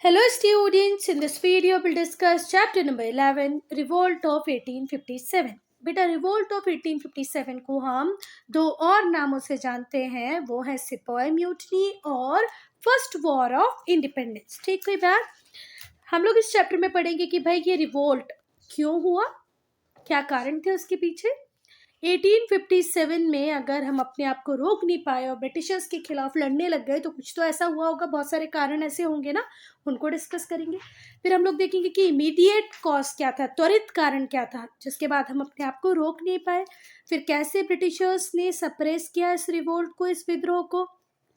Hello students, in this video we'll discuss chapter number 11, Revolt of 1857. बेटा revolt of 1857 को हम दो और नामों से जानते हैं, वो है सिपॉय म्यूटनी और फर्स्ट वॉर ऑफ इंडिपेंडेंस। ठीक है बात। हम लोग इस चैप्टर में पढ़ेंगे कि भाई ये रिवोल्ट क्यों हुआ, क्या कारण थे उसके पीछे। 1857 में अगर हम अपने आप को रोक नहीं पाए और ब्रिटिशर्स के खिलाफ लड़ने लग गए तो कुछ तो ऐसा हुआ होगा, बहुत सारे कारण ऐसे होंगे ना, उनको डिस्कस करेंगे। फिर हम लोग देखेंगे कि इमीडिएट कॉज क्या था, त्वरित कारण क्या था जिसके बाद हम अपने आप को रोक नहीं पाए। फिर कैसे ब्रिटिशर्स ने सप्रेस किया इस रिवोल्ट को, इस विद्रोह को।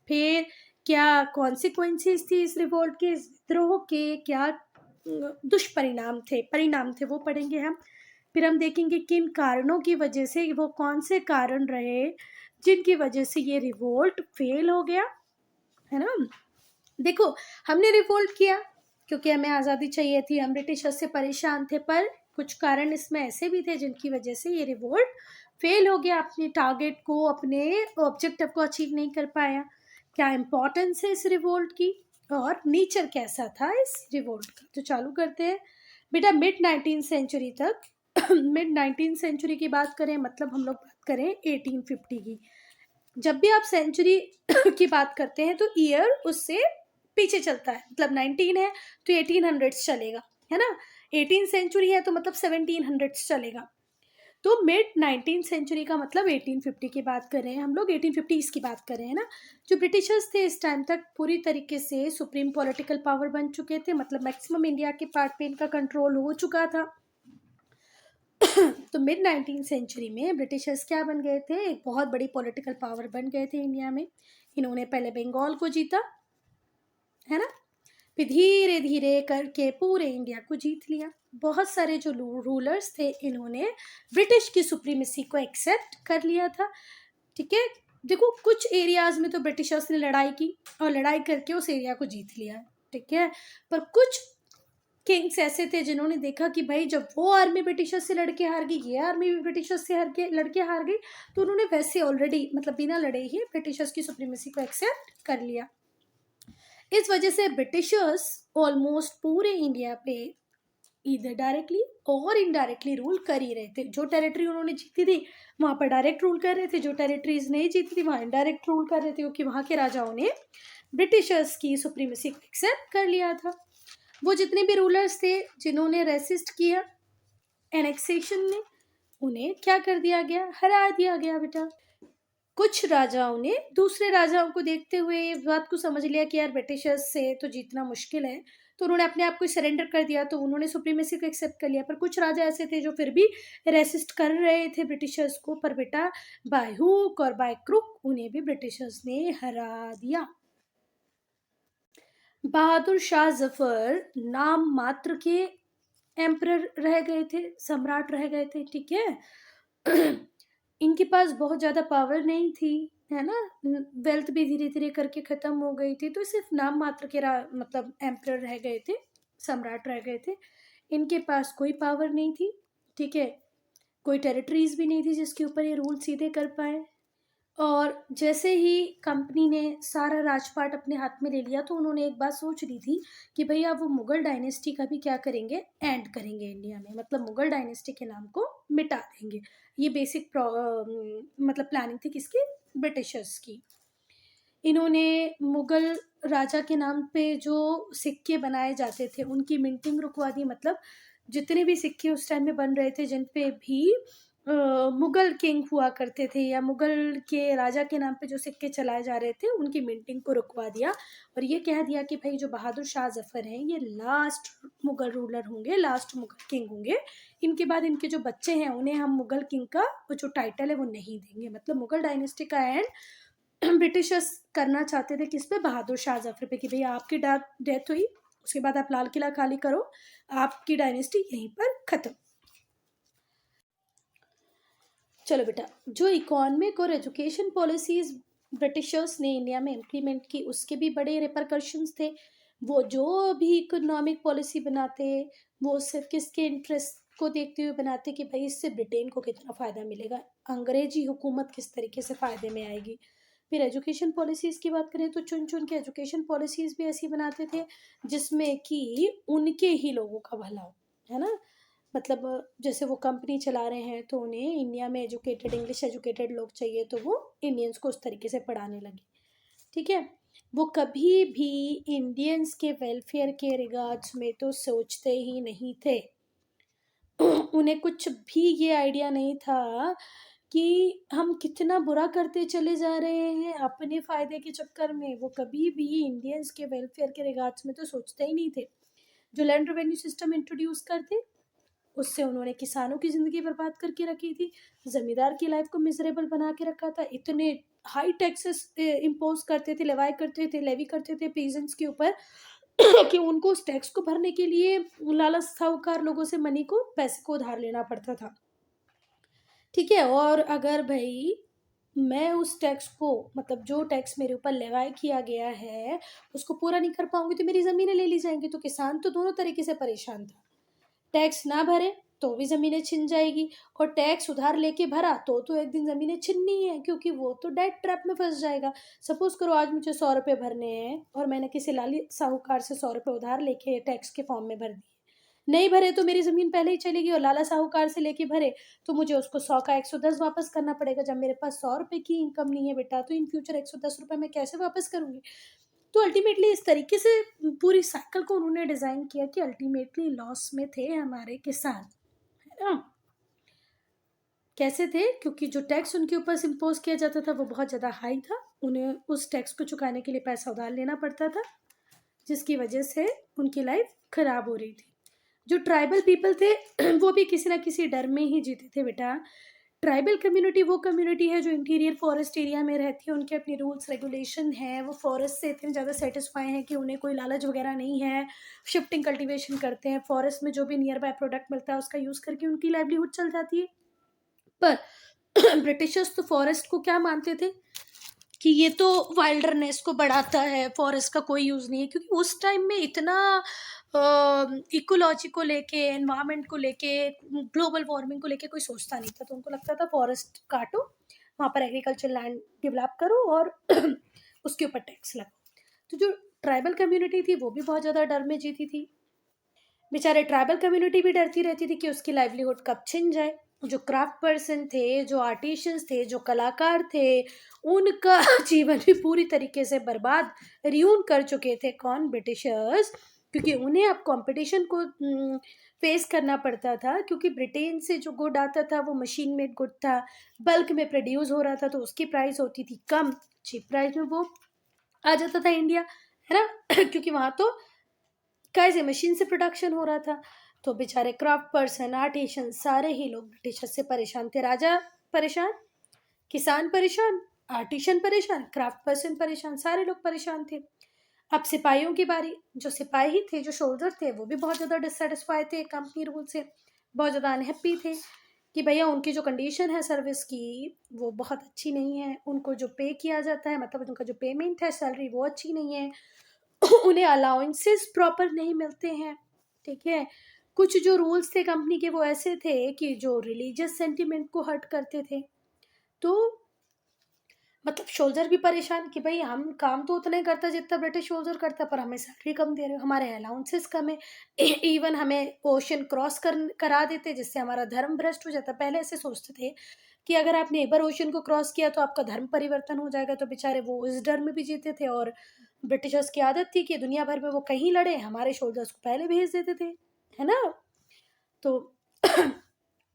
फिर क्या कॉन्सिक्वेंसेस थी इस रिवोल्ट के, इस विद्रोह के क्या दुष्परिणाम थे, परिणाम थे, वो पढ़ेंगे हम। फिर हम देखेंगे किन कारणों की वजह से, वो कौन से कारण रहे जिनकी वजह से ये रिवोल्ट फेल हो गया, है ना। देखो, हमने रिवोल्ट किया क्योंकि हमें आज़ादी चाहिए थी, हम ब्रिटिशर्स से परेशान थे, पर कुछ कारण इसमें ऐसे भी थे जिनकी वजह से ये रिवोल्ट फेल हो गया, अपने टारगेट को, अपने ऑब्जेक्टिव को अचीव नहीं कर पाया। क्या इम्पोर्टेंस है इस रिवोल्ट की और नेचर कैसा था इस रिवोल्ट का, तो चालू करते हैं। बेटा मिड 19th सेंचुरी तक मिड 19th सेंचुरी की बात करें, मतलब हम लोग बात करें 1850 की। जब भी आप सेंचुरी की बात करते हैं तो ईयर उससे पीछे चलता है, मतलब 19 है तो 1800s चलेगा, है ना। 18 सेंचुरी है तो मतलब 1700s चलेगा। तो मिड 19th सेंचुरी का मतलब 1850 की बात कर रहे हैं हम लोग, 1850s की बात कर रहे हैं ना। जो ब्रिटिशर्स थे इस टाइम तक पूरी तरीके से सुप्रीम पॉलिटिकल पावर बन चुके थे, मतलब मैक्सिमम इंडिया के पार्ट पे इनका कंट्रोल हो चुका था। तो मिड 19th सेंचुरी में ब्रिटिशर्स क्या बन गए थे, एक बहुत बड़ी पॉलिटिकल पावर बन गए थे इंडिया में। इन्होंने पहले बंगाल को जीता, है ना, फिर धीरे धीरे करके पूरे इंडिया को जीत लिया। बहुत सारे जो रूलर्स थे इन्होंने ब्रिटिश की सुप्रीमेसी को एक्सेप्ट कर लिया था। ठीक है, देखो कुछ एरियाज में तो ब्रिटिशर्स ने लड़ाई की और लड़ाई करके उस एरिया को जीत लिया, ठीक है, पर कुछ किंग्स ऐसे थे जिन्होंने देखा कि भाई जब वो आर्मी ब्रिटिशर्स से लड़के हार गई, ये आर्मी भी ब्रिटिशर्स से लड़के हार गई, तो उन्होंने वैसे ऑलरेडी मतलब बिना लड़े ही ब्रिटिशर्स की सुप्रीमेसी को एक्सेप्ट कर लिया। इस वजह से ब्रिटिशर्स ऑलमोस्ट पूरे इंडिया पे इधर डायरेक्टली और इनडायरेक्टली रूल कर ही रहे थे। जो टेरिटरी उन्होंने जीती थी वहां पर डायरेक्ट रूल कर रहे थे, जो टेरिटरीज नहीं जीती थी वहां इनडायरेक्ट रूल कर रहे थे, क्योंकि वहां के राजाओं ने ब्रिटिशर्स की सुप्रीमेसी को एक्सेप्ट कर लिया था। वो जितने भी रूलर्स थे जिन्होंने रेसिस्ट किया एनेक्सेशन में, उन्हें क्या कर दिया गया, हरा दिया गया बेटा। कुछ राजाओं ने दूसरे राजाओं को देखते हुए इस बात को समझ लिया कि यार ब्रिटिशर्स से तो जीतना मुश्किल है, तो उन्होंने अपने आप को सरेंडर कर दिया, तो उन्होंने सुप्रीमेसी को एक्सेप्ट कर लिया। पर कुछ राजा ऐसे थे जो फिर भी रेसिस्ट कर रहे थे ब्रिटिशर्स को, पर बेटा बाय हुक और बाय क्रुक उन्हें भी ब्रिटिशर्स ने हरा दिया। बहादुर शाह जफर नाम मात्र के एम्परर रह गए थे, सम्राट रह गए थे, ठीक है। इनके पास बहुत ज़्यादा पावर नहीं थी, है ना, वेल्थ भी धीरे धीरे करके ख़त्म हो गई थी, तो सिर्फ नाम मात्र के मतलब एम्परर रह गए थे, सम्राट रह गए थे। इनके पास कोई पावर नहीं थी, ठीक है, कोई टेरिटरीज भी नहीं थी जिसके ऊपर ये रूल सीधे कर पाए। और जैसे ही कंपनी ने सारा राजपाट अपने हाथ में ले लिया तो उन्होंने एक बात सोच ली थी कि भैया वो मुगल डायनेस्टी का भी क्या करेंगे, एंड करेंगे इंडिया में, मतलब मुगल डायनेस्टी के नाम को मिटा देंगे। ये बेसिक मतलब प्लानिंग थी किसकी, ब्रिटिशर्स की। इन्होंने मुगल राजा के नाम पे जो सिक्के बनाए जाते थे उनकी मिंटिंग रुकवा दी, मतलब जितने भी सिक्के उस टाइम में बन रहे थे जिन पे भी मुगल किंग हुआ करते थे या मुगल के राजा के नाम पे जो सिक्के चलाए जा रहे थे उनकी मिंटिंग को रुकवा दिया। और ये कह दिया कि भाई जो बहादुर शाह जफर हैं ये लास्ट मुगल रूलर होंगे, लास्ट मुगल किंग होंगे, इनके बाद इनके जो बच्चे हैं उन्हें हम मुगल किंग का वो जो टाइटल है वो नहीं देंगे। मतलब मुगल डायनेस्टी का एंड ब्रिटिशर्स करना चाहते थे किस पे, बहादुर शाह जफर पे, कि भैया आपकी डेथ हुई उसके बाद आप लाल किला खाली करो, आपकी डायनेस्टी यहीं पर खत्म। चलो बेटा, जो इकोनॉमिक और एजुकेशन पॉलिसीज ब्रिटिशर्स ने इंडिया में इम्प्लीमेंट की उसके भी बड़े रिपरकशंस थे। वो जो भी इकोनॉमिक पॉलिसी बनाते वो सिर्फ किसके इंटरेस्ट को देखते हुए बनाते कि भाई इससे ब्रिटेन को कितना फ़ायदा मिलेगा, अंग्रेजी हुकूमत किस तरीके से फ़ायदे में आएगी। फिर एजुकेशन पॉलिसीज़ की बात करें तो चुन चुन के एजुकेशन पॉलिसीज़ भी ऐसी बनाते थे जिसमें कि उनके ही लोगों का भला हो, है ना? मतलब जैसे वो कंपनी चला रहे हैं तो उन्हें इंडिया में एजुकेटेड इंग्लिश एजुकेटेड लोग चाहिए, तो वो इंडियंस को उस तरीके से पढ़ाने लगे। ठीक है? वो कभी भी इंडियंस के वेलफेयर के रिगार्ड्स में तो सोचते ही नहीं थे। उन्हें कुछ भी ये आइडिया नहीं था कि हम कितना बुरा करते चले जा रहे हैं अपने फ़ायदे के चक्कर में। वो कभी भी इंडियंस के वेलफेयर के रिगार्ड्स में तो सोचते ही नहीं थे। जो लैंड रेवेन्यू सिस्टम इंट्रोड्यूस करते, उससे उन्होंने किसानों की ज़िंदगी बर्बाद करके रखी थी, ज़मींदार की लाइफ को मिज़रेबल बना के रखा था। इतने हाई टैक्सेस इम्पोज़ करते थे, लेवी करते थे पीजेंट्स के ऊपर कि उनको उस टैक्स को भरने के लिए लालच साहूकार लोगों से पैसे को उधार लेना पड़ता था। ठीक है? और अगर भई मैं उस टैक्स को, मतलब जो टैक्स मेरे ऊपर लेवाई किया गया है, उसको पूरा नहीं कर पाऊँगी तो मेरी ज़मीनें ले ली जाएँगी। तो किसान तो दोनों तरीके से परेशान था। टैक्स ना भरे तो भी ज़मीनें छिन जाएगी, और टैक्स उधार लेके भरा तो एक दिन ज़मीनें छिननी ही है, क्योंकि वो तो डेट ट्रैप में फँस जाएगा। सपोज़ करो आज मुझे 100 रुपए भरने हैं और मैंने किसी लाली साहूकार से 100 रुपए उधार लेके टैक्स के फॉर्म में भर दिए। नहीं भरे तो मेरी ज़मीन पहले ही चलेगी, और लाला साहूकार से लेके भरे तो मुझे उसको 100 का 110 वापस करना पड़ेगा। जब मेरे पास 100 रुपए की इनकम नहीं है बेटा, तो इन फ्यूचर 110 रुपए मैं कैसे वापस करूँगी? तो अल्टीमेटली इस तरीके से पूरी साइकिल को उन्होंने डिज़ाइन किया कि अल्टीमेटली लॉस में थे हमारे किसान, है ना? कैसे थे? क्योंकि जो टैक्स उनके ऊपर इम्पोज़ किया जाता था वो बहुत ज़्यादा हाई था। उन्हें उस टैक्स को चुकाने के लिए पैसा उधार लेना पड़ता था, जिसकी वजह से उनकी लाइफ खराब हो रही थी। जो ट्राइबल पीपल थे वो भी किसी न किसी डर में ही जीते थे बेटा। ट्राइबल कम्युनिटी वो कम्युनिटी है जो इंटीरियर फॉरेस्ट एरिया में रहती है, उनके अपने रूल्स रेगुलेशन हैं, वो फॉरेस्ट से इतने ज़्यादा सेटिस्फाई हैं कि उन्हें कोई लालच वगैरह नहीं है। शिफ्टिंग कल्टीवेशन करते हैं, फॉरेस्ट में जो भी नियर बाय प्रोडक्ट मिलता है उसका यूज़ करके उनकी लाइवलीहुड चल जाती है। पर ब्रिटिशर्स तो फॉरेस्ट को क्या मानते थे कि ये तो वाइल्डरनेस को बढ़ाता है, फॉरेस्ट का कोई यूज़ नहीं है, क्योंकि उस टाइम में इतना इकोलॉजी को लेके, एनवायरनमेंट को लेके, ग्लोबल वार्मिंग को लेके कोई सोचता नहीं था। तो उनको लगता था फॉरेस्ट काटो, वहाँ पर एग्रीकल्चर लैंड डेवलप करो और उसके ऊपर टैक्स लगाओ। तो जो ट्राइबल कम्युनिटी थी वो भी बहुत ज़्यादा डर में जीती थी। बेचारे ट्राइबल कम्युनिटी भी डरती रहती थी कि उसकी लाइवलीहुड कब छिन जाए। जो क्राफ्ट पर्सन थे, जो आर्टिशियंस थे, जो कलाकार थे, उनका जीवन भी पूरी तरीके से बर्बाद रियून कर चुके थे। कौन? ब्रिटिशर्स। क्योंकि उन्हें अब कंपटीशन को फेस करना पड़ता था, क्योंकि ब्रिटेन से जो गुड आता था वो मशीन मेड गुड था, बल्क में प्रोड्यूस हो रहा था, तो उसकी प्राइस होती थी कम, चीप प्राइस में वो आ जाता था इंडिया, है ना? क्योंकि वहाँ तो कैसे मशीन से प्रोडक्शन हो रहा था। तो बेचारे क्राफ्ट पर्सन, आर्टिशन, सारे ही लोग ब्रिटिशर से परेशान थे। राजा परेशान, किसान परेशान, आर्टिशन परेशान, क्राफ्ट पर्सन परेशान, सारे लोग परेशान थे। अब सिपाहियों की बारी। जो सिपाही थे, जो सोल्जर थे, वो भी बहुत ज़्यादा डिससेटिस्फाई थे कंपनी रूल से, बहुत ज़्यादा अनहैप्पी थे कि भैया उनकी जो कंडीशन है सर्विस की वो बहुत अच्छी नहीं है। उनको जो पे किया जाता है, मतलब उनका जो पेमेंट है सैलरी, वो अच्छी नहीं है। उन्हें अलाउंसेस प्रॉपर नहीं मिलते हैं। ठीक है? कुछ जो रूल्स थे कंपनी के वो ऐसे थे कि जो रिलीजियस सेंटिमेंट को हर्ट करते थे। तो मतलब सोल्जर भी परेशान कि भाई हम काम तो उतना ही करता जितना ब्रिटिश सोल्जर करता, पर हमें सैलरी कम दे रहे हो, हमारे अलाउंसेस कम है। इवन हमें ओशन क्रॉस करा देते जिससे हमारा धर्म भ्रष्ट हो जाता। पहले ऐसे सोचते थे कि अगर आपने एक बार ओशन को क्रॉस किया तो आपका धर्म परिवर्तन हो जाएगा। तो बेचारे वो इस डर में भी जीते थे, और ब्रिटिशर्स की आदत थी कि दुनिया भर में वो कहीं लड़े, हमारे सोल्जर्स को पहले भेज देते थे, है ना? तो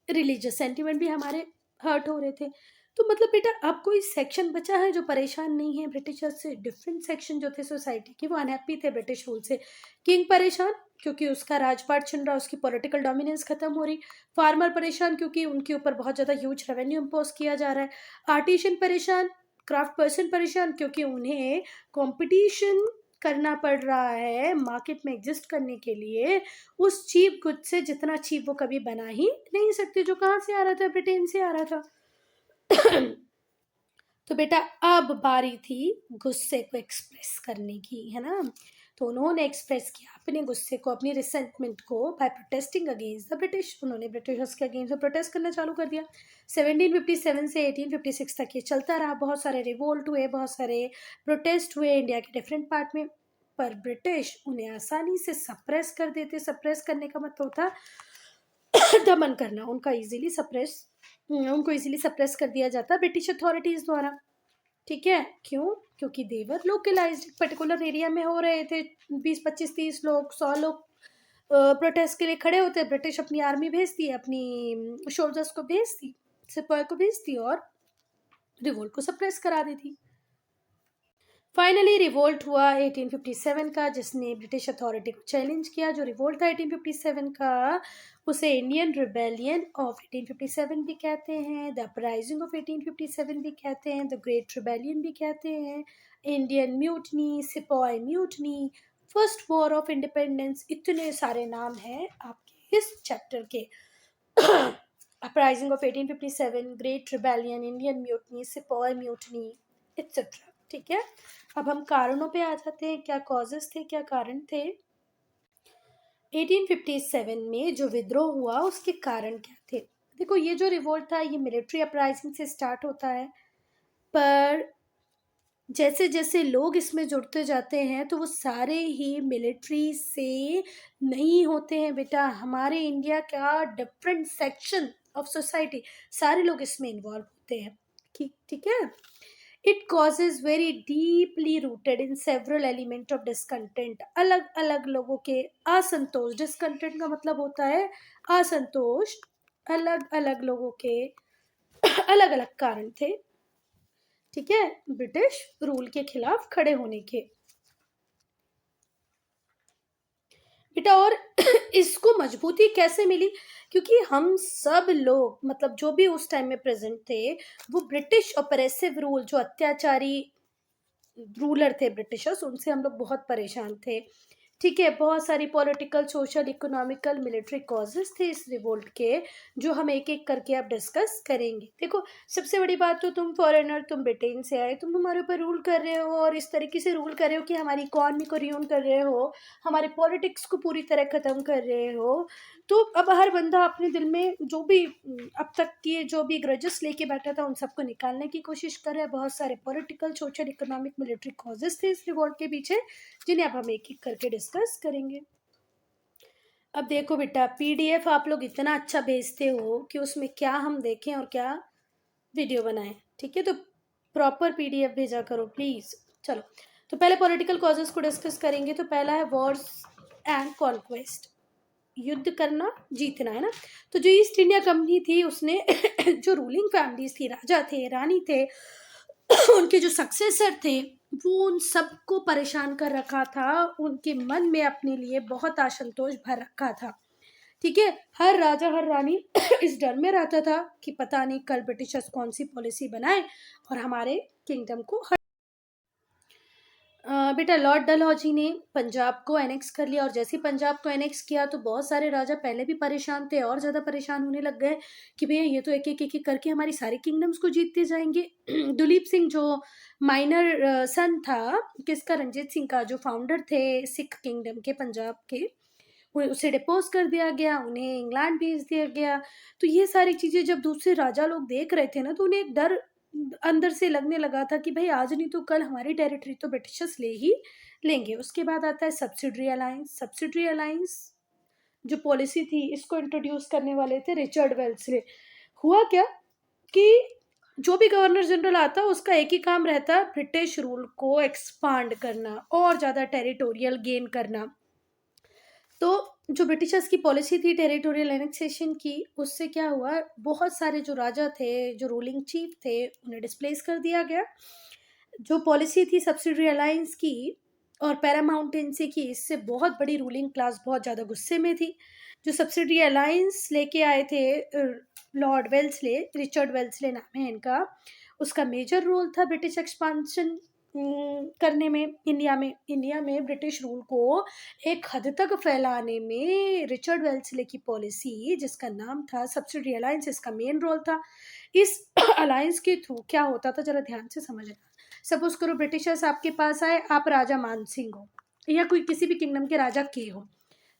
रिलीजियस सेंटिमेंट भी हमारे हर्ट हो रहे थे। तो मतलब बेटा अब कोई सेक्शन बचा है जो परेशान नहीं है ब्रिटिशर से? डिफरेंट सेक्शन जो थे सोसाइटी के वो अनहैप्पी थे ब्रिटिश रूल से। किंग परेशान क्योंकि उसका राजपाट छिन रहा, उसकी पॉलिटिकल डोमिनेंस खत्म हो रही। फार्मर परेशान क्योंकि उनके ऊपर बहुत ज़्यादा ह्यूज रेवेन्यू इम्पोज किया जा रहा है। आर्टिशियन परेशान, क्राफ्ट पर्सन परेशान क्योंकि उन्हें कंपटीशन करना पड़ रहा है मार्केट में एग्जिस्ट करने के लिए उस चीप गुड से जितना चीप वो कभी बना ही नहीं सकते, जो कहाँ से आ रहा था? ब्रिटेन से आ रहा था। तो बेटा अब बारी थी गुस्से को एक्सप्रेस करने की, है ना? तो उन्होंने एक्सप्रेस किया अपने गुस्से को, अपनी रिसेंटमेंट को by protesting against the British. उन्होंने ब्रिटिशर्स के अगेंस्ट में प्रोटेस्ट करना चालू कर दिया। 1757 से 1856 तक ये चलता रहा। बहुत सारे रिवोल्ट हुए, बहुत सारे प्रोटेस्ट हुए इंडिया के डिफरेंट पार्ट में, पर ब्रिटिश उन्हें आसानी से सप्रेस कर देते। सप्रेस करने का मतलब होता दमन करना, उनको इजीली सप्रेस कर दिया जाता ब्रिटिश अथॉरिटीज द्वारा। ठीक है, क्यों? क्योंकि देवर लोकलाइज्ड पर्टिकुलर एरिया में हो रहे थे। 20, 25, 30 लोग, 100 लोग प्रोटेस्ट के लिए खड़े होते। ब्रिटिश अपनी आर्मी भेजती, अपनी सोल्जर्स को भेजती, सिपाही को भेजती और रिवोल्ट को सप्रेस करा देती। फाइनली रिवोल्ट हुआ 1857 का, जिसने ब्रिटिश अथॉरिटी को चैलेंज किया। जो रिवोल्ट था 1857 का, उसे इंडियन रिबेलियन ऑफ 1857 भी कहते हैं, द अपराइजिंग ऑफ 1857 भी कहते हैं, द ग्रेट रिबेलियन भी कहते हैं, इंडियन म्यूटनी, सिपाही mutiny, first war of independence. इतने सारे नाम हैं आपके इस चैप्टर के। Uprising of 1857, great rebellion, Indian mutiny, सिपाही म्यूटनी, एक्सेट्रा। ठीक है, अब हम कारणों पे आ जाते हैं। क्या कॉजेस थे, क्या कारण थे? 1857 में जो विद्रोह हुआ उसके कारण क्या थे? देखो, ये जो रिवोल्ट था ये मिलिट्री अपराइजिंग से स्टार्ट होता है, पर जैसे जैसे लोग इसमें जुड़ते जाते हैं तो वो सारे ही मिलिट्री से नहीं होते हैं बेटा। हमारे इंडिया का डिफरेंट सेक्शन ऑफ सोसाइटी, सारे लोग इसमें इन्वॉल्व होते हैं। ठीक है। It causes very deeply rooted in several element of discontent। अलग अलग लोगों के असंतोष, डिसकंटेंट का मतलब होता है असंतोष, अलग अलग लोगों के अलग अलग कारण थे। ठीक है, ब्रिटिश रूल के खिलाफ खड़े होने के बेटा। और इसको मजबूती कैसे मिली? क्योंकि हम सब लोग, मतलब जो भी उस टाइम में प्रेजेंट थे, वो ब्रिटिश ऑपरेसिव रूल, जो अत्याचारी रूलर थे ब्रिटिशर्स, उनसे हम लोग बहुत परेशान थे। ठीक है, बहुत सारी political, social, economical, military causes थे इस रिवोल्ट के, जो हम एक एक करके अब डिस्कस करेंगे। देखो, सबसे बड़ी बात तो तुम फॉरेनर, तुम ब्रिटेन से आए, तुम हमारे ऊपर रूल कर रहे हो और इस तरीके से रूल कर रहे हो कि हमारी इकॉनमी को रियून कर रहे हो, हमारे पॉलिटिक्स को पूरी तरह ख़त्म कर रहे हो। तो अब हर बंदा अपने दिल में जो भी अब तक के जो भी ग्रजेस लेके बैठा था, उन सबको निकालने की कोशिश कर रहे हैं। बहुत सारे political, social, economic, military causes थे इस रिवोल्ट के पीछे, जिन्हें अब हम एक एक करके डिस्कस करेंगे। अब देखो बेटा, पीडीएफ आप लोग इतना अच्छा भेजते हो कि उसमें क्या हम देखें और क्या वीडियो बनाएं। ठीक है, तो प्रॉपर पीडीएफ भेजा करो प्लीज। चलो, तो पहले पॉलिटिकल कॉजेस को डिस्कस करेंगे। तो पहला है वॉर्स एंड कॉन्क्वेस्ट, युद्ध करना, जीतना, है ना। तो जो ईस्ट इंडिया कंपनी थी उसने जो रूलिंग फैमिलीज थी, राजा थे, रानी थे, उनके जो सक्सेसर थे, वो उन सबको परेशान कर रखा था। उनके मन में अपने लिए बहुत असंतोष भर रखा था। ठीक है, हर राजा, हर रानी इस डर में रहता था कि पता नहीं कल ब्रिटिशर्स कौन सी पॉलिसी बनाए और हमारे किंगडम को बेटा, लॉर्ड डलहौजी ने पंजाब को एनेक्स कर लिया। और जैसे ही पंजाब को एनेक्स किया तो बहुत सारे राजा पहले भी परेशान थे और ज़्यादा परेशान होने लग गए कि भैया ये तो एक एक एक एक करके हमारी सारी किंगडम्स को जीतते जाएंगे। दुलीप सिंह जो माइनर सन था किसका, रंजीत सिंह का, जो फाउंडर थे सिख किंगडम के पंजाब के, उसे डिपोज कर दिया गया, उन्हें इंग्लैंड भेज दिया गया। तो ये सारी चीज़ें जब दूसरे राजा लोग देख रहे थे ना, तो उन्हें एक डर अंदर से लगने लगा था कि भाई आज नहीं तो कल हमारी टेरिटरी तो ब्रिटिशर्स ले ही लेंगे। उसके बाद आता है सब्सिडरी अलायंस। सब्सिडरी अलायंस जो पॉलिसी थी, इसको इंट्रोड्यूस करने वाले थे रिचर्ड वेल्सले। हुआ क्या कि जो भी गवर्नर जनरल आता उसका एक ही काम रहता, ब्रिटिश रूल को एक्सपांड करना और ज़्यादा टेरिटोरियल गेन करना। तो जो ब्रिटिशर्स की पॉलिसी थी टेरिटोरियल एनेक्सेशन की, उससे क्या हुआ, बहुत सारे जो राजा थे, जो रूलिंग चीफ थे, उन्हें डिस्प्लेस कर दिया गया। जो पॉलिसी थी सब्सिडरी अलायंस की और पैरामाउंटेंसी की, इससे बहुत बड़ी रूलिंग क्लास बहुत ज़्यादा गुस्से में थी। जो सब्सिडरी अलायंस लेके आए थे लॉर्ड वेल्सले, रिचर्ड वेल्सले नाम है इनका, उसका मेजर रोल था ब्रिटिश एक्सपांशन करने में। इंडिया में ब्रिटिश रूल को एक हद तक फैलाने में रिचर्ड वेल्सले की पॉलिसी, जिसका नाम था सब्सिडरी अलायंस, इसका मेन रोल था। इस अलायंस के थ्रू क्या होता था, जरा ध्यान से समझना। सपोज करो ब्रिटिशर्स आपके पास आए, आप राजा मान सिंह हो, या कोई किसी भी किंगडम के राजा के हो।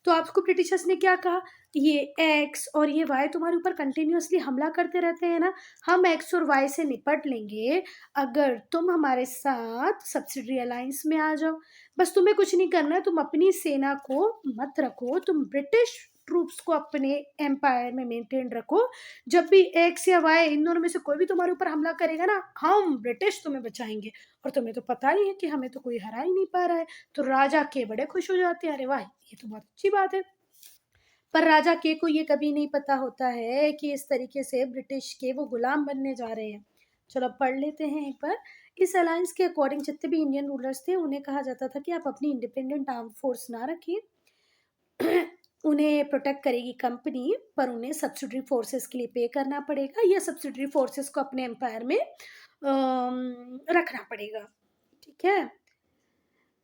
तो आपको ब्रिटिशर्स ने क्या कहा, ये एक्स और ये वाई तुम्हारे ऊपर कंटिन्यूअसली हमला करते रहते हैं ना, हम एक्स और वाई से निपट लेंगे अगर तुम हमारे साथ सब्सिडरी अलायंस में आ जाओ। बस तुम्हें कुछ नहीं करना है, तुम अपनी सेना को मत रखो, तुम ब्रिटिश ट्रूप्स को अपने एम्पायर में मेंटेन रखो। जब भी एक्स या वाई इन दोनों में से कोई भी तुम्हारे ऊपर हमला करेगा ना, हम ब्रिटिश तुम्हें बचाएंगे। और तुम्हें तो पता ही है कि हमें तो कोई हरा ही नहीं पा रहा है। तो राजा के बड़े खुश हो जाते हैं, अरे वाह ये तो बहुत अच्छी बात है। पर राजा के को ये कभी नहीं पता होता है कि इस तरीके से ब्रिटिश के वो गुलाम बनने जा रहे हैं। चलो अब पढ़ लेते हैं एक बार। इस अलायंस के अकॉर्डिंग जितने भी इंडियन रूलर्स थे उन्हें कहा जाता था कि आप अपनी इंडिपेंडेंट आर्म फोर्स ना रखिए, उन्हें प्रोटेक्ट करेगी कंपनी, पर उन्हें सब्सिडरी फोर्सेस के लिए पे करना पड़ेगा या सब्सिडरी फोर्सेस को अपने एम्पायर में रखना पड़ेगा, ठीक है।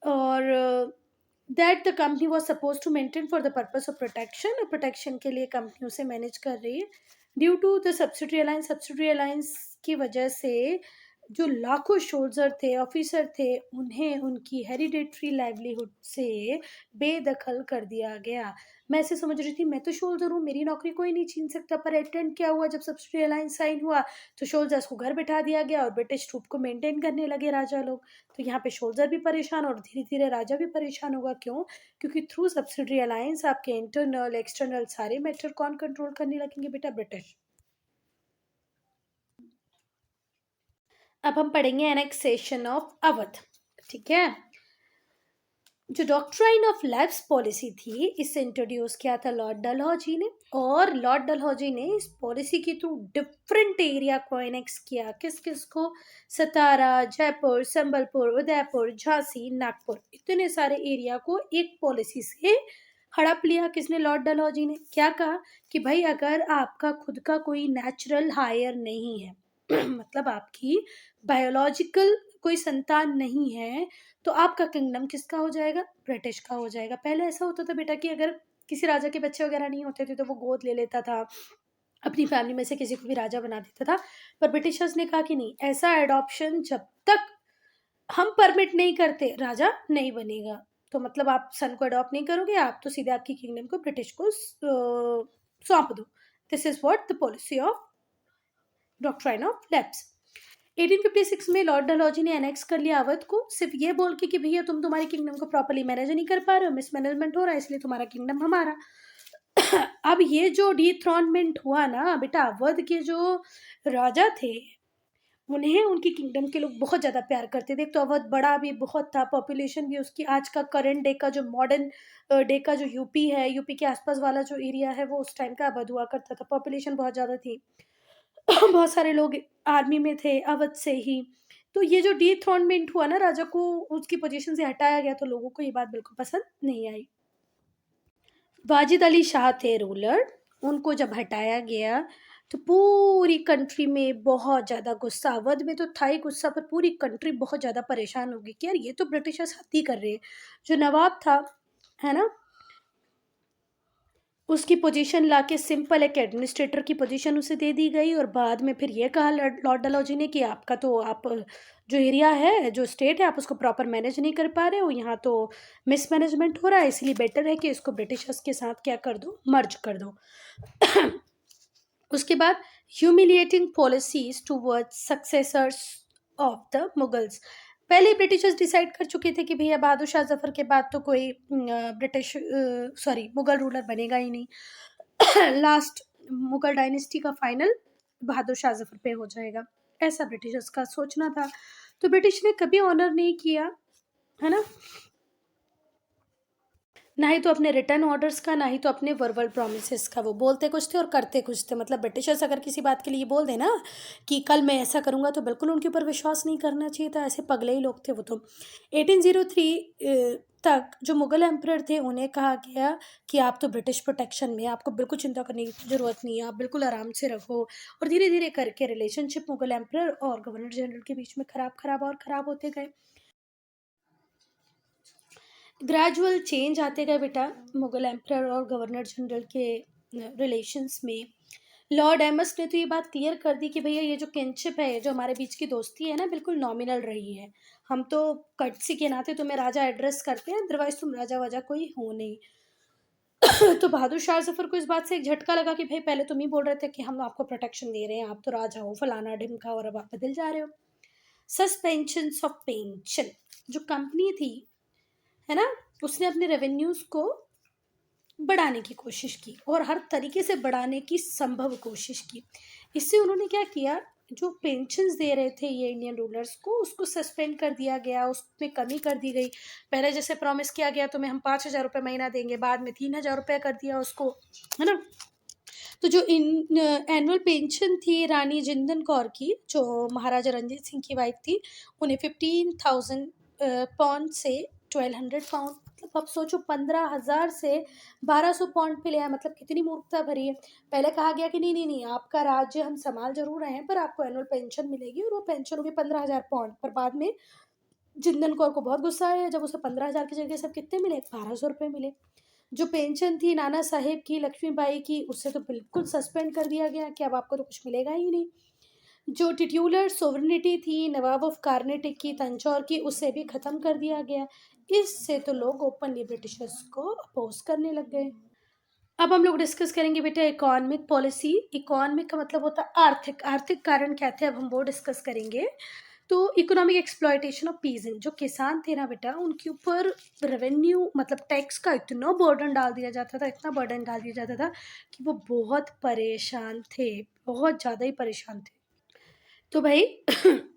और that the company was suppose to maintain for the purpose of protection, और प्रोटेक्शन के लिए कंपनी उसे मैनेज कर रही है। Due to the subsidiary alliance की वजह से जो लाखों सोल्जर थे, ऑफिसर थे, उन्हें उनकी हेरिडेटरी लाइवलीहुड से बेदखल कर दिया गया। मैं ऐसे समझ रही थी मैं तो सोल्जर हूँ, मेरी नौकरी कोई नहीं छीन सकता, पर एटेंड क्या हुआ, जब सब्सिडरी अलायंस साइन हुआ तो सोल्जर्स को घर बैठा दिया गया और ब्रिटिश ट्रूप को मेंटेन करने लगे राजा लोग। तो यहाँ पे सोल्जर भी परेशान और धीरे धीरे राजा भी परेशान होगा। क्यों? क्योंकि थ्रू सब्सिडरी अलायंस आपके इंटरनल एक्सटर्नल सारे मैटर कौन कंट्रोल करने लगेंगे बेटा, ब्रिटिश। अब हम पढ़ेंगे एनेक्सेशन ऑफ अवध, ठीक है। जो डॉक्ट्राइन ऑफ लैब्स पॉलिसी थी, इसे इंट्रोड्यूस किया था लॉर्ड डलहौजी ने, और लॉर्ड डलहौजी ने इस पॉलिसी के थ्रू डिफरेंट एरिया को एनेक्स किया। किस किस को? सतारा, जयपुर, संबलपुर, उदयपुर, झांसी, नागपुर, इतने सारे एरिया को एक पॉलिसी से हड़प लिया। किसने? लॉर्ड डलहौजी ने। क्या कहा कि भाई अगर आपका खुद का कोई नेचुरल हायर नहीं है मतलब आपकी बायोलॉजिकल कोई संतान नहीं है, तो आपका किंगडम किसका हो जाएगा? ब्रिटिश का हो जाएगा। पहले ऐसा होता था बेटा कि अगर किसी राजा के बच्चे वगैरह नहीं होते थे तो वो गोद ले लेता था, अपनी फैमिली में से किसी को भी राजा बना देता था। पर ब्रिटिशर्स ने कहा कि नहीं, ऐसा एडॉप्शन जब तक हम परमिट नहीं करते राजा नहीं बनेगा। तो मतलब आप सन को अडॉप्ट नहीं करोगे, आप तो सीधे आपकी किंगडम को ब्रिटिश को सौंप दो। This is what the policy of doctrine of labs. 1856 में लॉर्ड डलहौजी ने एनेक्स कर लिया अवध को, सिर्फ ये बोल के कि भैया तुम तुम्हारी किंगडम को प्रॉपर्ली मैनेज नहीं कर पा रहे हो, मिसमैनेजमेंट हो रहा है, इसलिए तुम्हारा किंगडम हमारा। अब ये जो डिथ्रॉनमेंट हुआ ना बेटा, अवध के जो राजा थे उन्हें उनकी किंगडम के लोग बहुत ज़्यादा प्यार करते थे। एक तो अवध बड़ा भी बहुत था, पॉपुलेशन भी उसकी आज का करंट डे का जो मॉडर्न डे का जो यूपी है, यूपी के आसपास वाला जो एरिया है वो उस टाइम का अवध हुआ करता था। पॉपुलेशन बहुत ज़्यादा थी बहुत सारे लोग आर्मी में थे अवध से ही। तो ये जो डिथ्रॉनमेंट हुआ ना, राजा को उसकी पोजीशन से हटाया गया, तो लोगों को ये बात बिल्कुल पसंद नहीं आई। वाजिद अली शाह थे रूलर, उनको जब हटाया गया तो पूरी कंट्री में बहुत ज़्यादा गुस्सा, अवध में तो था ही गुस्सा, पर पूरी कंट्री बहुत ज़्यादा परेशान हो गई कि यार ये तो ब्रिटिशर्स हद ही कर रहे हैं। जो नवाब था, है ना, उसकी पोजीशन लाके सिंपल एक एडमिनिस्ट्रेटर की पोजीशन उसे दे दी गई, और बाद में फिर ये कहा लॉर्ड डलहौजी ने कि आपका तो आप जो एरिया है, जो स्टेट है, आप उसको प्रॉपर मैनेज नहीं कर पा रहे हो, यहाँ तो मिसमैनेजमेंट हो रहा है, इसलिए बेटर है कि इसको ब्रिटिशर्स के साथ क्या कर दो, मर्ज कर दो। उसके बाद humiliating policies towards successors of the Mughals. पहले ब्रिटिशर्स डिसाइड कर चुके थे कि भैया बहादुर शाह जफर के बाद तो कोई ब्रिटिश सॉरी मुगल रूलर बनेगा ही नहीं लास्ट मुगल डायनेस्टी का फाइनल बहादुर शाह जफर पे हो जाएगा, ऐसा ब्रिटिशर्स का सोचना था। तो ब्रिटिश ने कभी ऑनर नहीं किया, है ना ही तो अपने रिटर्न ऑर्डर्स का, ना ही तो अपने वर्बल प्रोमिसेस का। वो बोलते कुछ थे और करते कुछ थे। मतलब ब्रिटिशर्स अगर किसी बात के लिए बोल देना कि कल मैं ऐसा करूँगा, तो बिल्कुल उनके ऊपर विश्वास नहीं करना चाहिए था। ऐसे पगले ही लोग थे वो तो। 1803 तक जो मुगल एम्परर थे उन्हें कहा गया कि आप तो ब्रिटिश प्रोटेक्शन में, आपको बिल्कुल चिंता करने की ज़रूरत नहीं है, आप बिल्कुल आराम से रखो। और धीरे धीरे करके रिलेशनशिप मुगल एम्परर और गवर्नर जनरल के बीच में खराब खराब और ख़राब होते गए। ग्रेजुअल चेंज आते गए बेटा मुगल एम्परर और गवर्नर जनरल के रिलेशंस में। लॉर्ड एमस ने तो ये बात क्लियर कर दी कि भैया ये जो किनशिप है, जो हमारे बीच की दोस्ती है ना, बिल्कुल नॉमिनल रही है। हम तो कर्टसी के नाते तुम्हें राजा एड्रेस करते हैं, अदरवाइज तुम राजा वाजा कोई हो नहीं। तो बहादुर शाह जफर को इस बात से एक झटका लगा कि भाई पहले तुम ही बोल रहे थे कि हम आपको प्रोटेक्शन दे रहे हैं, आप तो राजा हो फलाना ढिमका, और अब आप बदल जा रहे हो। सस्पेंशन ऑफ पेंशन, जो कंपनी थी है ना, उसने अपने रेवेन्यूज को बढ़ाने की कोशिश की और हर तरीके से बढ़ाने की संभव कोशिश की। इससे उन्होंने क्या किया, जो पेंशन्स दे रहे थे ये इंडियन रूलर्स को, उसको सस्पेंड कर दिया गया, उसमें कमी कर दी गई। पहले जैसे प्रॉमिस किया गया तुम्हें हम 5,000 रुपये महीना देंगे, बाद में 3,000 रुपये कर दिया उसको, है ना। तो जो इन एनुअल पेंशन थी रानी जिंदन कौर की, जो महाराजा रंजीत सिंह की वाइफ थी, उन्हें 15,000 पाउंड से 1,200 पाउंड, मतलब अब सोचो 15,000 से 1,200 पाउंड पे लिया है, मतलब कितनी मूर्खता भरी है। पहले कहा गया कि नहीं नहीं नहीं, आपका राज्य हम संभाल जरूर रहे हैं पर आपको एनुअल पेंशन मिलेगी, और वो पेंशन होगी 15,000 पाउंड। पर बाद में जिंदन कौर को बहुत गुस्सा आया जब उसे 15,000 की जगह सब कितने मिले, 1,200 रुपये मिले। जो पेंशन थी नाना साहेब की, लक्ष्मीबाई की, उससे तो बिल्कुल सस्पेंड कर दिया गया कि अब आपको तो कुछ मिलेगा ही नहीं। जो टिट्यूलर सोवरेनिटी थी नवाब ऑफ कार्नेटिक की, तंजौर की, उसे भी खत्म कर दिया गया। इससे तो लोग ओपनली ब्रिटिशर्स को अपोज करने लग गए। अब हम लोग डिस्कस करेंगे बेटा इकोनॉमिक पॉलिसी। इकोनॉमिक का मतलब होता है आर्थिक, आर्थिक कारण क्या थे, अब हम वो डिस्कस करेंगे। तो इकोनॉमिक एक्सप्लॉयटेशन ऑफ पीजेंट, जो किसान थे ना बेटा, उनके ऊपर रेवेन्यू मतलब टैक्स का इतना बर्डन डाल दिया जाता था, इतना बर्डन डाल दिया जाता था कि वो बहुत परेशान थे, बहुत ज़्यादा ही परेशान थे। तो भाई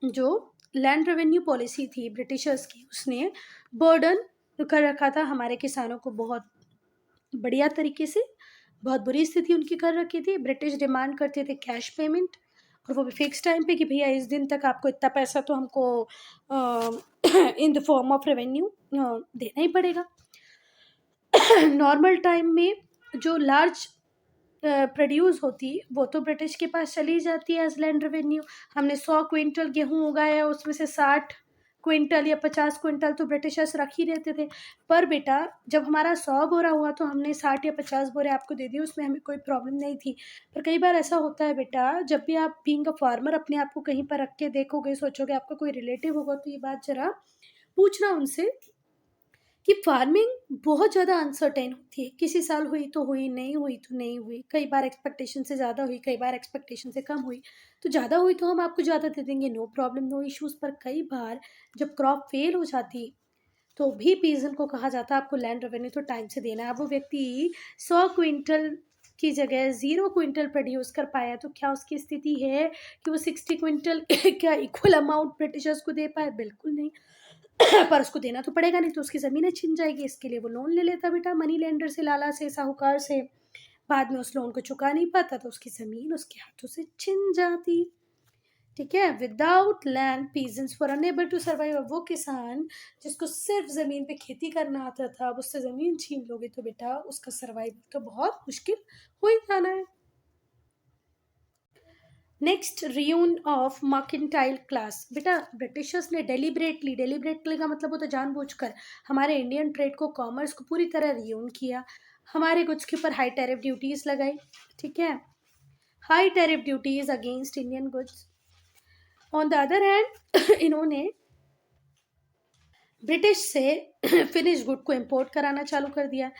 जो लैंड रेवेन्यू पॉलिसी थी ब्रिटिशर्स की, उसने बर्डन कर रखा था हमारे किसानों को बहुत बढ़िया तरीके से। बहुत बुरी स्थिति उनकी कर रखी थी। ब्रिटिश डिमांड करते थे कैश पेमेंट, और वो भी फिक्स टाइम पे कि भैया इस दिन तक आपको इतना पैसा तो हमको in the form of revenue देना ही पड़ेगा। नॉर्मल टाइम में जो लार्ज प्रोड्यूस होती वो तो ब्रिटिश के पास चली जाती है एज लैंड रेवेन्यू। हमने 100 क्विंटल गेहूं उगाया, उसमें से 60 क्विंटल या 50 क्विंटल तो ब्रिटिशर्स रख ही रहते थे। पर बेटा जब हमारा 100 बोरा हुआ तो हमने 60 या 50 बोरे आपको दे दिए, उसमें हमें कोई प्रॉब्लम नहीं थी। पर कई बार ऐसा होता है बेटा, जब भी आप बीइंग अ फार्मर अपने आप को कहीं पर रख के देखोगे, सोचोगे आपका कोई रिलेटिव होगा, तो ये बात जरा पूछना उनसे कि फार्मिंग बहुत ज़्यादा अनसर्टेन होती है। किसी साल हुई तो हुई, नहीं हुई तो नहीं हुई। कई बार एक्सपेक्टेशन से ज़्यादा हुई, कई बार एक्सपेक्टेशन से कम हुई। तो ज़्यादा हुई तो हम आपको ज़्यादा दे देंगे, नो प्रॉब्लम नो इश्यूज़। पर कई बार जब क्रॉप फेल हो जाती तो भी पीजन को कहा जाता है आपको लैंड रेवेन्यू तो टाइम से देना है। अब वो व्यक्ति 100 क्विंटल की जगह 0 क्विंटल प्रोड्यूस कर पाया, तो क्या उसकी स्थिति है कि वो 60 क्विंटल क्या इक्वल अमाउंट ब्रिटिशर्स को दे पाए? बिल्कुल नहीं। पर उसको देना तो पड़ेगा, नहीं तो उसकी ज़मीनें छिन जाएगी। इसके लिए वो लोन ले लेता बेटा, मनी लेंडर से, लाला से, साहूकार से। बाद में उस लोन को चुका नहीं पाता तो उसकी ज़मीन उसके हाथों से छिन जाती। ठीक है। Without land peasants were unable to survive. वो किसान जिसको सिर्फ ज़मीन पे खेती करना आता था, अब उससे ज़मीन छीन लोगे तो बेटा उसका सर्वाइव तो बहुत मुश्किल हो ही जाना है। Next, ruin of mercantile class. बेटा ब्रिटिशर्स ने डेलिबरेटली का मतलब होता है जानबूझकर, हमारे इंडियन ट्रेड को, कॉमर्स को पूरी तरह रियून किया। हमारे गुड्स के ऊपर हाई टैरिफ ड्यूटीज लगाई। ठीक है, high tariff duties against Indian goods. On the other hand इन्होंने ब्रिटिश से फिनिश गुड को इंपोर्ट कराना चालू कर दिया।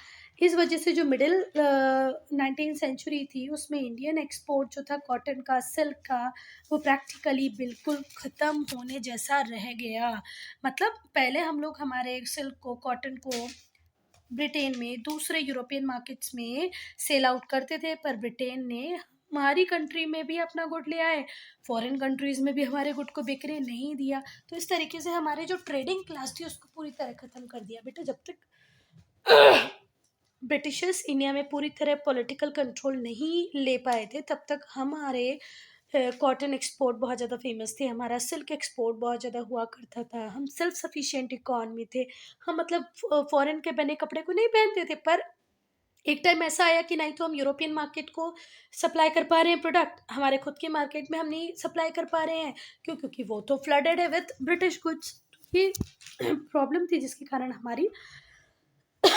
इस वजह से जो मिडिल 19th सेंचुरी थी उसमें इंडियन एक्सपोर्ट जो था कॉटन का, सिल्क का, वो प्रैक्टिकली बिल्कुल ख़त्म होने जैसा रह गया। मतलब पहले हम लोग हमारे सिल्क को, कॉटन को ब्रिटेन में, दूसरे यूरोपियन मार्केट्स में सेल आउट करते थे, पर ब्रिटेन ने हमारी कंट्री में भी अपना गुड ले आए, फॉरेन कंट्रीज़ में भी हमारे गुड को बिकने नहीं दिया। तो इस तरीके से हमारे जो ट्रेडिंग क्लास थी उसको पूरी तरह ख़त्म कर दिया बेटा। जब तक ब्रिटिशर्स इंडिया में पूरी तरह पॉलिटिकल कंट्रोल नहीं ले पाए थे, तब तक हमारे कॉटन एक्सपोर्ट बहुत ज़्यादा फेमस थे, हमारा सिल्क एक्सपोर्ट बहुत ज़्यादा हुआ करता था, हम सेल्फ सफिशिएंट इकॉनमी थे। हम मतलब फॉरेन के बने कपड़े को नहीं पहनते थे। पर एक टाइम ऐसा आया कि नहीं तो हम यूरोपियन मार्केट को सप्लाई कर पा रहे हैं प्रोडक्ट, हमारे खुद के मार्केट में हम नहीं सप्लाई कर पा रहे हैं। क्यों? क्योंकि वो तो फ्लडेड है विथ ब्रिटिश गुड्स। ये प्रॉब्लम थी जिसके कारण हमारी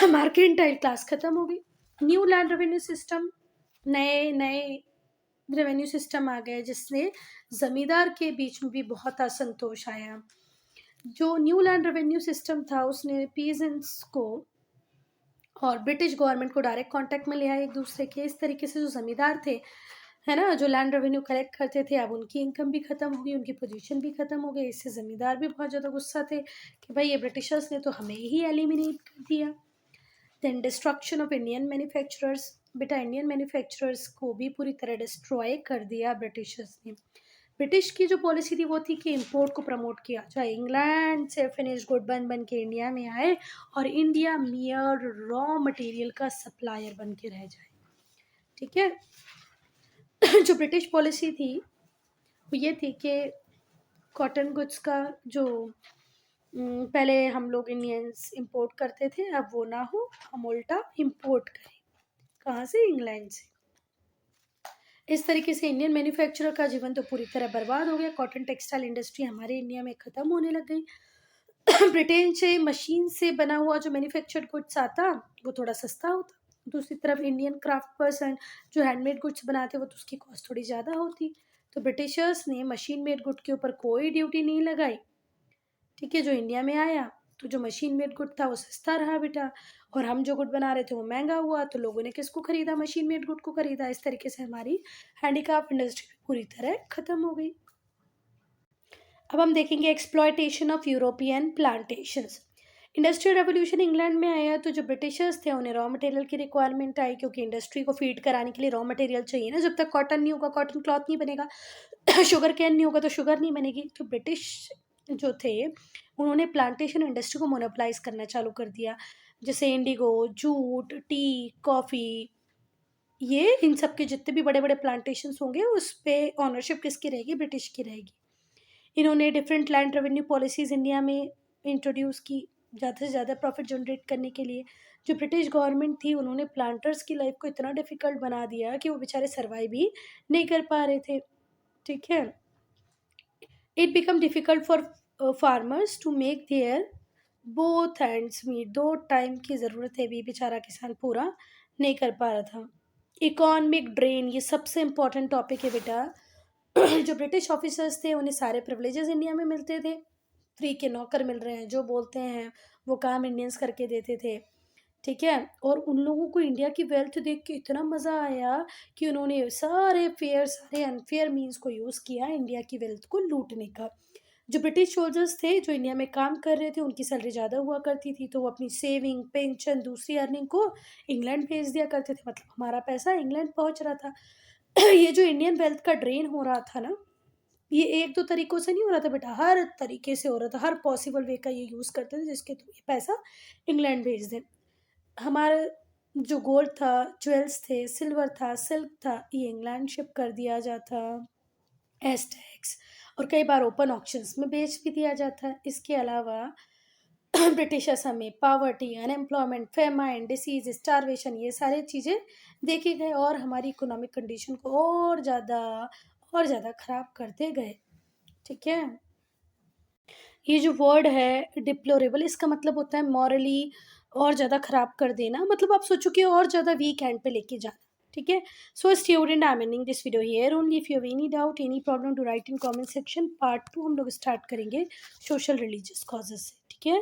मार्केंटाइल क्लास खत्म हो गई। न्यू लैंड रेवेन्यू सिस्टम, नए नए रेवेन्यू सिस्टम आ गया, जिससे ज़मींदार के बीच में भी बहुत असंतोष आया। जो न्यू लैंड रेवेन्यू सिस्टम था उसने पीजेंट्स को और ब्रिटिश गवर्नमेंट को डायरेक्ट कांटेक्ट में ले आया एक दूसरे के। इस तरीके से जो ज़मींदार थे, है ना, जो लैंड रेवेन्यू कलेक्ट करते थे, अब उनकी इनकम भी ख़त्म हो गई, उनकी पोजीशन भी ख़त्म हो गई। इससे ज़मींदार भी बहुत ज़्यादा गुस्सा थे कि भाई ये ब्रिटिशर्स ने तो हमें ही एलिमिनेट कर दिया। Then destruction of Indian manufacturers, बेटा इंडियन मैन्युफैक्चरर्स को भी पूरी तरह डिस्ट्रॉय कर दिया ब्रिटिशर्स ने। ब्रिटिश की जो पॉलिसी थी वो थी कि इंपोर्ट को प्रमोट किया जाए, इंग्लैंड से फिनिश गुड बन बन के इंडिया में आए और इंडिया मियर रॉ मटेरियल का सप्लायर बन के रह जाए। ठीक है। जो ब्रिटिश पॉलिसी थी वो ये थी कि कॉटन गुड्स का जो पहले हम लोग इंडियंस इंपोर्ट करते थे, अब वो ना हो, हम उल्टा इंपोर्ट करें। कहाँ से? इंग्लैंड से। इस तरीके से इंडियन मैन्युफैक्चरर का जीवन तो पूरी तरह बर्बाद हो गया। कॉटन टेक्सटाइल इंडस्ट्री हमारे इंडिया में ख़त्म होने लग गई। ब्रिटेन से मशीन से बना हुआ जो मैन्युफैक्चर्ड गुड्स आता वो थोड़ा सस्ता होता। दूसरी तरफ इंडियन क्राफ्ट पर्सन जो हैंडमेड गुड्स बनाते वो तो उसकी कॉस्ट थोड़ी ज़्यादा होती। तो ब्रिटिशर्स ने मशीन मेड गुड के ऊपर कोई ड्यूटी नहीं लगाई। ठीक है। जो इंडिया में आया तो जो मशीन मेड गुड था वो सस्ता रहा बेटा, और हम जो गुड बना रहे थे वो महंगा हुआ, तो लोगों ने किसको खरीदा? मशीन मेड गुड को खरीदा। इस तरीके से हमारी हैंडीक्राफ्ट इंडस्ट्री पूरी तरह खत्म हो गई। अब हम देखेंगे exploitation of European plantations. Industrial revolution England में आया तो जो ब्रिटिशर्स थे उन्हें रॉ मटेरियल की रिक्वायरमेंट आई, क्योंकि इंडस्ट्री को फीड कराने के लिए रॉ मटेरियल चाहिए ना। जब तक कॉटन नहीं होगा कॉटन क्लॉथ नहीं बनेगा, शुगर कैन नहीं होगा तो शुगर नहीं बनेगी। तो ब्रिटिश जो थे उन्होंने प्लांटेशन इंडस्ट्री को मोनोपलाइज करना चालू कर दिया। जैसे इंडिगो, जूट, टी, कॉफ़ी, ये इन सब के जितने भी बड़े बड़े प्लांटेशंस होंगे उस पर ऑनरशिप किसकी रहेगी? ब्रिटिश की रहेगी। इन्होंने different land revenue policies India में इंट्रोड्यूस की ज़्यादा से ज़्यादा प्रॉफिट जनरेट करने के लिए। जो ब्रिटिश गवर्नमेंट थी उन्होंने प्लांटर्स की लाइफ को इतना डिफ़िकल्ट बना दिया कि वो बेचारे सर्वाइव भी नहीं कर पा रहे थे। ठीक है। It become difficult for farmers to make their both hands meet. 2 time की ज़रूरत है भी बेचारा किसान पूरा नहीं कर पा रहा था। इकोनॉमिक ड्रेन, ये सबसे इम्पोर्टेंट टॉपिक है बेटा। जो ब्रिटिश ऑफिसर्स थे उन्हें सारे प्रिविलेजेस इंडिया में मिलते थे। फ्री के नौकर मिल रहे हैं, जो बोलते हैं वो काम इंडियंस करके देते थे। ठीक है। और उन लोगों को इंडिया की वेल्थ देख के इतना मज़ा आया कि उन्होंने सारे अनफेयर मीन्स को यूज़ किया इंडिया की वेल्थ को लूटने का। जो ब्रिटिश सोल्जर्स थे जो इंडिया में काम कर रहे थे उनकी सैलरी ज़्यादा हुआ करती थी, तो वो अपनी सेविंग, पेंशन, दूसरी अर्निंग को इंग्लैंड भेज दिया करते थे। मतलब हमारा पैसा इंग्लैंड पहुंच रहा था। ये जो इंडियन वेल्थ का ड्रेन हो रहा था ना, ये 1-2 तरीकों से नहीं हो रहा था बेटा, हर तरीके से हो रहा था। हर पॉसिबल वे का ये यूज़ करते थे जिसके थ्रू ये पैसा इंग्लैंड भेज दें। हमारा जो गोल्ड था, ज्वेल्स थे, सिल्वर था, सिल्क था, ये इंग्लैंड शिप कर दिया जाता एज टैक्स, और कई बार ओपन ऑक्शंस में बेच भी दिया जाता। इसके अलावा ब्रिटिशर्स हमें poverty, unemployment, famine, disease, starvation, ये सारी चीज़ें देखी गए और हमारी इकोनॉमिक कंडीशन को और ज़्यादा ख़राब करते गए। ठीक है। ये जो वर्ड है डिप्लोरेबल, इसका मतलब होता है मॉरली और ज़्यादा ख़राब कर देना। मतलब आप सोचो कि और ज़्यादा वीक एंड पे लेके जाना। ठीक है। So student, I am ending this video here only. If you have any doubt, any problem, to write in comment section. Part 2 हम लोग स्टार्ट करेंगे सोशल रिलीजियस कॉजेज से। ठीक है।